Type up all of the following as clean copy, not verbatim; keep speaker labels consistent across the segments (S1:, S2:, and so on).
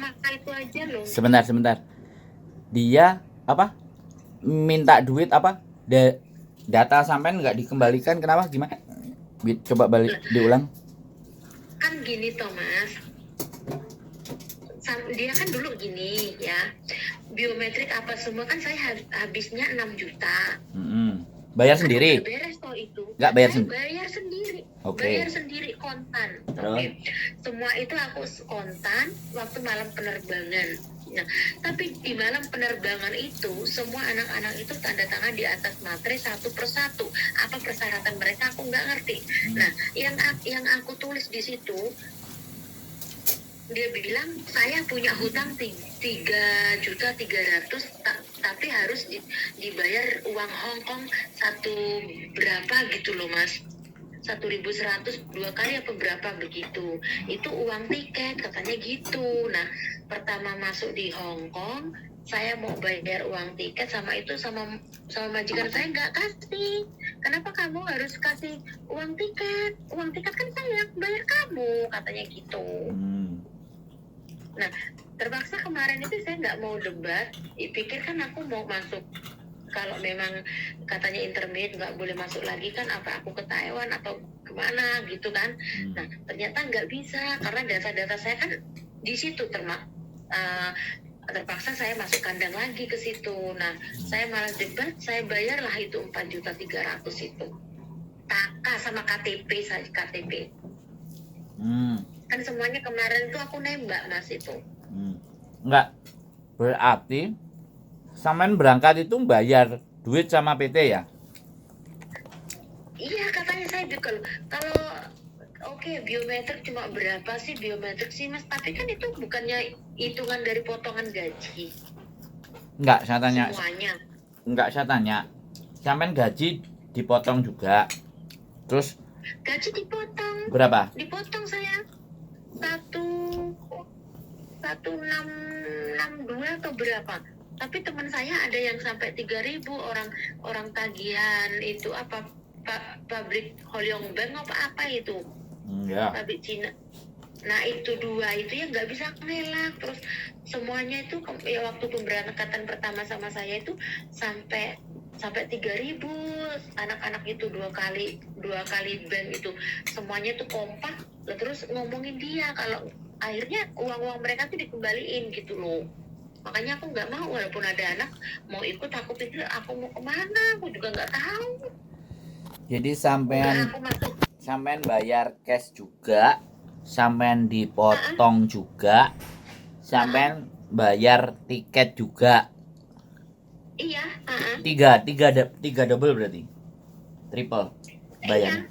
S1: pertama itu aja loh.
S2: Sebentar. Dia apa? Minta duit apa? Data sampean nggak dikembalikan, kenapa? Gimana? Coba balik diulang.
S1: Kan gini Thomas, dia kan dulu gini ya, biometrik apa semua kan saya habisnya 6 juta.
S2: Bayar sendiri?
S1: Beres toh itu.
S2: Nggak bayar
S1: saya
S2: sendiri?
S1: bayar sendiri.
S2: Oke.
S1: Bayar sendiri kontan. Oke. Semua itu aku kontan waktu malam penerbangan. Nah, tapi di malam penerbangan itu semua anak-anak itu tanda tangan di atas materai satu persatu. Apa persyaratan mereka aku nggak ngerti. Nah, yang aku tulis di situ, dia bilang saya punya hutang 3.300.000 tapi harus dibayar uang Hongkong satu berapa gitu loh Mas, 1.100 2 kali apa berapa begitu, itu uang tiket katanya gitu. Nah pertama masuk di Hongkong saya mau bayar uang tiket sama majikan saya nggak kasih. Kenapa kamu harus kasih uang tiket kan saya bayar kamu katanya gitu. Nah, terpaksa kemarin itu saya nggak mau debat, pikir kan aku mau masuk, kalau memang katanya intermediate nggak boleh masuk lagi kan, apa aku ke Taiwan atau kemana gitu kan. Nah, ternyata nggak bisa, karena data-data saya kan di situ terpaksa saya masuk kandang lagi ke situ. Nah, saya malah debat, saya bayarlah itu 4.300.000 itu. Taka sama KTP saja, KTP. Kan semuanya kemarin tuh aku nembak Mas itu.
S2: Enggak, berarti sampean berangkat itu bayar duit sama PT ya?
S1: Iya katanya saya kalau oke, biometrik cuma berapa sih biometrik sih Mas, tapi kan itu bukannya hitungan dari potongan gaji.
S2: Enggak, saya tanya.
S1: Semuanya.
S2: Enggak, saya tanya. Sampean gaji dipotong juga. Terus
S1: gaji dipotong.
S2: Berapa?
S1: Dipotong saya 1.662 atau berapa. Tapi teman saya ada yang sampai 3.000, orang tagihan itu apa pabrik Holyong Bank apa itu.
S2: Ya.
S1: Pabrik Cina. Nah itu 2 itu ya nggak bisa ngelak. Terus semuanya itu ya waktu pemberangkatan pertama sama saya itu sampai 3.000 anak-anak itu 2 kali bank itu semuanya tuh kompak. Terus ngomongin dia kalau akhirnya uang mereka tuh dikembaliin gitu loh. Makanya aku nggak mau, walaupun ada anak mau ikut, aku pikir aku mau kemana, aku juga nggak tahu.
S2: Jadi sampean bayar cash juga, sampean dipotong juga, sampean bayar tiket juga.
S1: Iya.
S2: Tiga double berarti, triple bayar.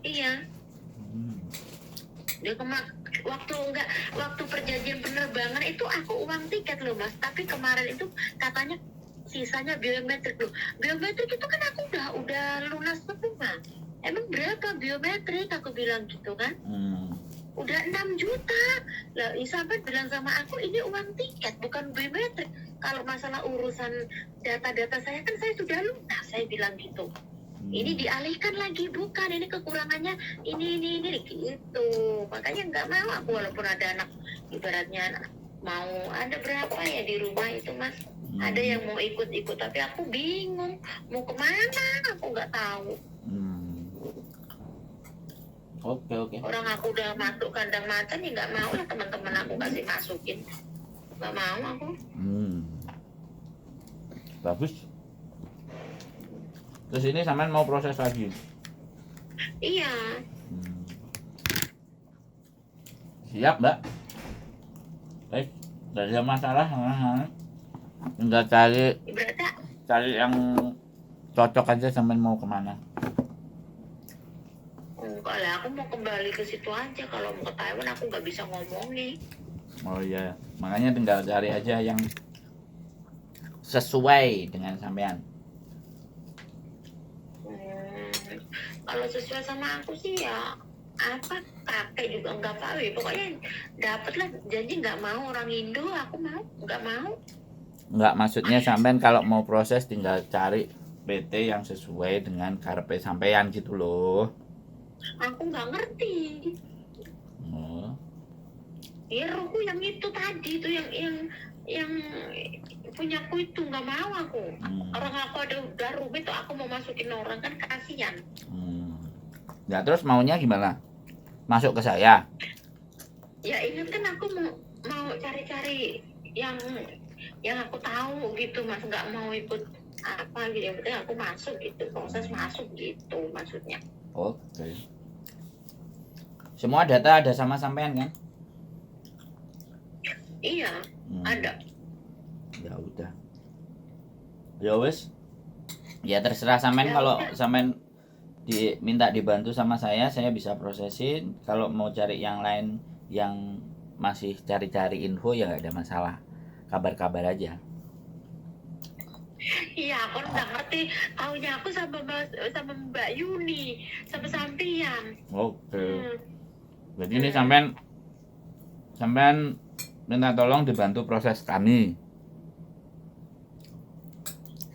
S1: Iya. Dia waktu perjanjian penerbangan itu aku uang tiket loh Mas, tapi kemarin itu katanya sisanya biometrik loh. Biometrik itu kan aku udah lunas semua. Emang berapa biometrik, aku bilang gitu kan. Udah 6 juta lah. Sampai bilang sama aku ini uang tiket bukan biometrik. Kalau masalah urusan data-data saya kan saya sudah lunas, saya bilang gitu. Ini dialihkan lagi, bukan, ini kekurangannya ini gitu. Makanya nggak mau aku, walaupun ada anak, ibaratnya mau ada berapa ya di rumah itu Mas, ada yang mau ikut, tapi aku bingung mau kemana, aku nggak tahu.
S2: Oke.
S1: Orang aku udah masuk kandang macan ya nggak mau lah teman-teman aku kasih masukin, nggak mau aku.
S2: Bagus. Terus ini sampean mau proses lagi?
S1: Iya.
S2: Siap Mbak. Baik, tidak ada masalah. Tinggal cari yang cocok aja, sampean mau kemana?
S1: Enggak lah, aku mau kembali ke situ aja. Kalau mau ke Taiwan aku nggak bisa ngomongin.
S2: Oh iya, makanya tinggal cari aja yang sesuai dengan sampean.
S1: Kalau sesuai sama aku sih ya apa, kakek juga nggak tahu ya, pokoknya dapatlah. Janji nggak mau orang Indo, aku nggak mau.
S2: Nggak, maksudnya sampean kalau mau proses tinggal cari PT yang sesuai dengan karepe sampean gitu loh.
S1: Aku nggak ngerti. Biruku yang itu tadi itu yang punyaku itu nggak mau aku. Orang aku udah rumit tuh aku mau masukin orang kan kasihan.
S2: Ya terus maunya gimana? Masuk ke saya?
S1: Ya ingat kan aku mau cari-cari yang aku tahu gitu mas, nggak mau ikut apa gitu, yang penting aku masuk gitu, proses masuk gitu maksudnya.
S2: Oke. Semua data ada sama sampean kan?
S1: Iya, ada.
S2: Ya udah. Ya wes. Ya terserah sampean,
S1: Ya
S2: kalau
S1: udah.
S2: sampean diminta dibantu sama saya bisa prosesin. Kalau mau cari yang lain yang masih cari-cari info ya nggak ada masalah. Kabar-kabar aja.
S1: Iya, aku udah ngerti. Taunya aku sama Mbak Yuni, sama sampean.
S2: Oke. Jadi ini sampean minta tolong dibantu proses kami.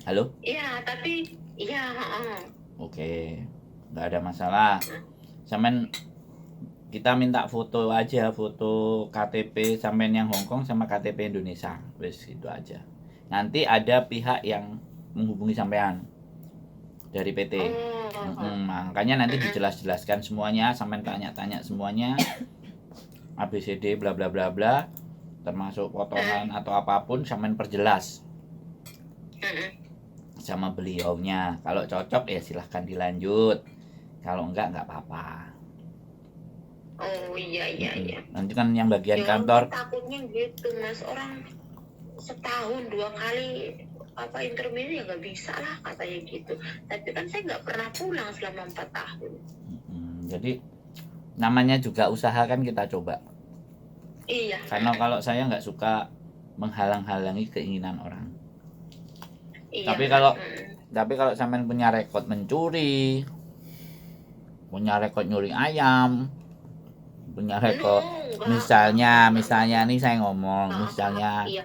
S2: Halo?
S1: Iya, tapi iya,
S2: Oke. Nggak ada masalah. Sampean kita minta foto aja, foto KTP sampean yang Hongkong sama KTP Indonesia. Wes itu aja. Nanti ada pihak yang menghubungi sampean dari PT. Makanya nanti dijelas-jelaskan semuanya, sampean tanya-tanya semuanya. ABCD bla bla bla bla, termasuk potongan atau apapun sampean perjelas sama beliaunya. Kalau cocok ya silahkan dilanjut. Kalau enggak apa-apa.
S1: Oh iya.
S2: Nanti kan yang bagian
S1: Ya,
S2: kantor.
S1: takutnya gitu mas, orang setahun 2 kali apa interview ya nggak bisa lah katanya gitu. Tapi kan saya nggak pernah pulang selama 4 tahun.
S2: Jadi namanya juga usaha kan kita coba.
S1: Iya.
S2: Karena kalau saya nggak suka menghalang-halangi keinginan orang.
S1: Iya.
S2: Tapi kalau sampean punya rekod mencuri, punya rekod nyuri ayam, punya rekod misalnya nih saya ngomong misalnya
S1: iya.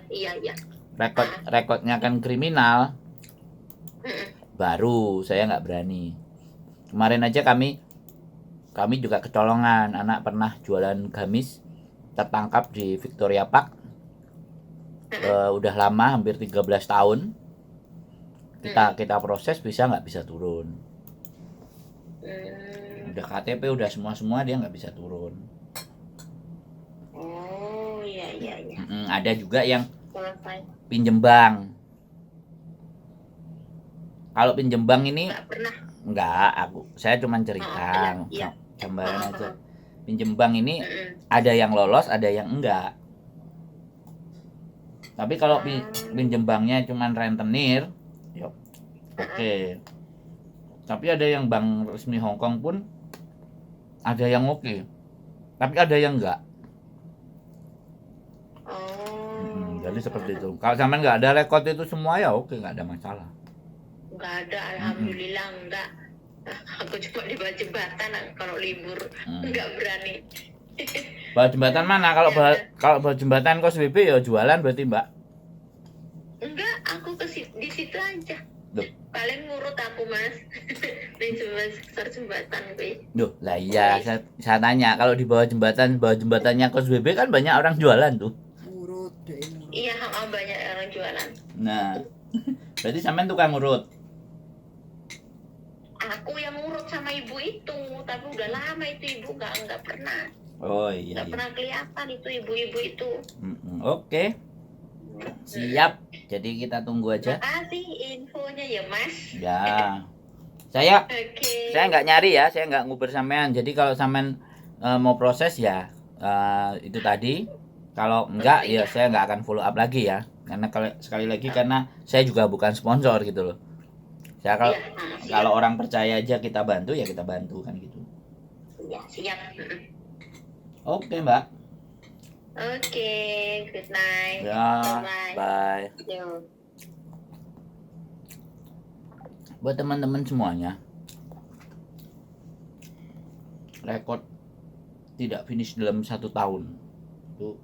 S2: rekodnya kan kriminal, baru saya nggak berani. Kemarin aja kami juga kecolongan, anak pernah jualan gamis tertangkap di Victoria Park. Udah lama, hampir 13 tahun. Kita proses, bisa nggak bisa turun. Udah KTP, udah semua dia nggak bisa turun.
S1: Oh iya.
S2: Ada juga yang pinjem bank. Kalau pinjem bank ini nggak, saya cuma cerita gambaran aja. Pinjem bank ini ada yang lolos, ada yang enggak. Tapi kalau pinjem banknya cuma rentenir, yuk, oke. Tapi ada yang bank resmi Hongkong pun ada yang oke. Tapi ada yang enggak. Jadi seperti itu. Kalau sampean nggak ada rekod itu semua ya oke, nggak ada masalah.
S1: Nggak ada, alhamdulillah enggak. Aku cuma di bawah jembatan kalau libur, nggak berani.
S2: Bawah jembatan mana? Kalau bawah jembatan Kos WB ya jualan berarti Mbak?
S1: Enggak, aku di situ aja.
S2: Duh.
S1: Paling ngurut aku mas. Di jembatan gue.
S2: Duh, lah iya, saya tanya kalau di bawah jembatannya Kos WB kan banyak orang jualan tuh.
S3: Ngurut deh.
S1: Iya, banyak orang jualan.
S2: Nah, berarti sampean tukang ngurut.
S1: Aku yang ngurut sama ibu itu, tapi udah lama itu ibu nggak pernah.
S2: Oh iya.
S1: Nggak pernah kelihatan itu ibu-ibu itu.
S2: Oke. Siap. Jadi kita tunggu aja.
S1: Makasih infonya ya mas.
S2: Ya. Saya nggak nyari ya, saya nggak nguber sampean. Jadi kalau sampean mau proses ya itu tadi. Kalau enggak ya saya nggak akan follow up lagi ya. Karena sekali lagi karena saya juga bukan sponsor gitu loh. Saya kalau orang percaya aja kita bantu ya kita bantu kan gitu.
S1: Ya siap.
S2: Oke Mbak.
S1: Oke, good night.
S2: Ya, bye. Buat teman-teman semuanya, rekod tidak finish dalam 1 tahun itu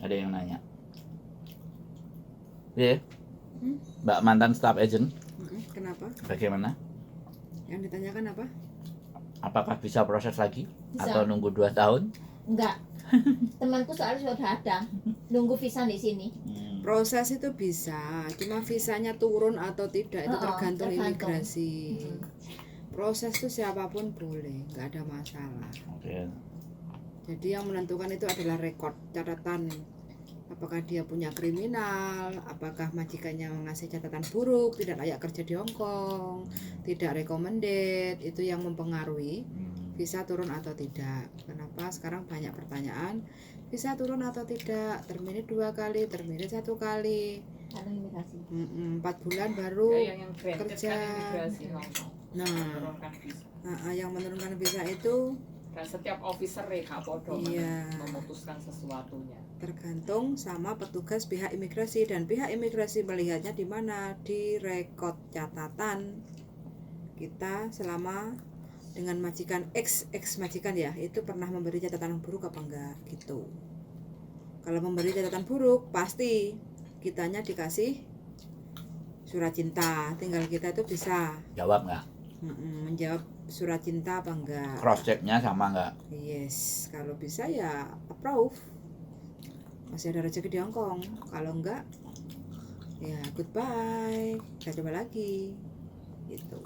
S2: ada yang nanya. Mbak mantan staff agent.
S3: Kenapa?
S2: Bagaimana?
S3: Yang ditanyakan apa?
S2: Apakah bisa proses lagi?
S4: Bisa.
S2: Atau nunggu 2 tahun?
S4: Enggak. Temanku soalnya sudah ada nunggu visa di sini.
S3: Proses itu bisa, cuma visanya turun atau tidak itu tergantung imigrasi. Proses itu siapapun boleh, nggak ada masalah.
S2: Oke.
S3: Jadi yang menentukan itu adalah rekod, catatan. Apakah dia punya kriminal, apakah majikannya mengasih catatan buruk, tidak layak kerja di Hong Kong, tidak recommended, itu yang mempengaruhi visa turun atau tidak. Kenapa sekarang banyak pertanyaan, visa turun atau tidak, terminate 2 kali, terminate 1 kali,
S4: Anu imigrasi.
S3: 4 bulan baru
S5: yang granted
S3: kerja.
S5: kan imigrasi Hong Kong.
S3: Nah,
S5: Menurunkan visa.
S3: yang menurunkan visa itu
S5: Dan setiap officer gak podo
S3: Iya.
S5: memutuskan sesuatunya.
S3: tergantung sama petugas pihak imigrasi, dan pihak imigrasi melihatnya di mana, di rekod catatan kita selama dengan majikan ex majikan ya, itu pernah memberi catatan buruk apa enggak gitu. Kalau memberi catatan buruk pasti kitanya dikasih surat cinta, tinggal kita itu bisa
S2: Jawab nggak?
S3: menjawab surat cinta apa enggak.
S2: Cross checknya sama nggak?
S3: Yes, kalau bisa ya approve. Masih ada rezeki di Hong Kong. Kalau enggak, ya goodbye. Kita coba lagi. Gitu.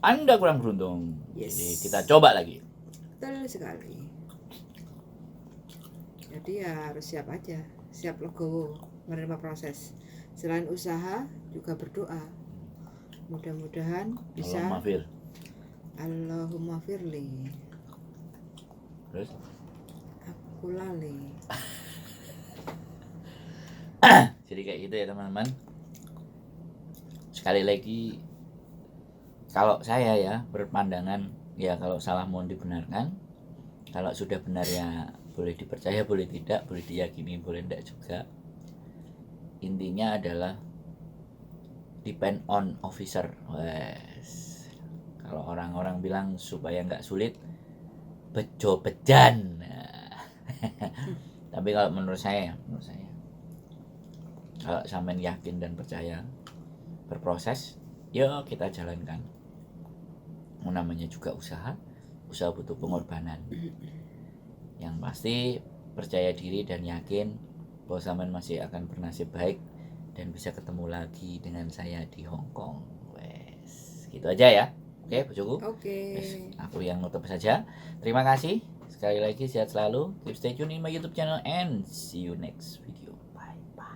S2: Anda kurang beruntung.
S3: Yes.
S2: Jadi kita coba lagi.
S3: Betul sekali. Jadi ya harus siap aja. Siap legowo menerima proses. Selain usaha, juga berdoa. Mudah-mudahan bisa.
S2: Allahumma fir.
S3: Allahumma firli.
S2: Terus?
S3: Aku lali.
S2: Jadi kayak gitu ya teman-teman. Sekali lagi, kalau saya ya berpandangan ya kalau salah mohon dibenarkan, kalau sudah benar ya boleh dipercaya, boleh tidak, boleh diyakini, boleh tidak juga. Intinya adalah depend on officer. Wes. Kalau orang-orang bilang supaya nggak sulit, bejo bejan. Nah. Tapi kalau menurut saya kalau sampean yakin dan percaya berproses, ya kita jalankan. Namanya juga usaha butuh pengorbanan. Yang pasti percaya diri dan yakin bahwa sampean masih akan bernasib baik dan bisa ketemu lagi dengan saya di Hong Kong. Wes, gitu aja ya. Oke, bojoku.
S3: Oke.
S2: Wes, aku yang nutup saja. Terima kasih. Sekali lagi sehat selalu. Keep stay tune in my YouTube channel and see you next video. Bye bye.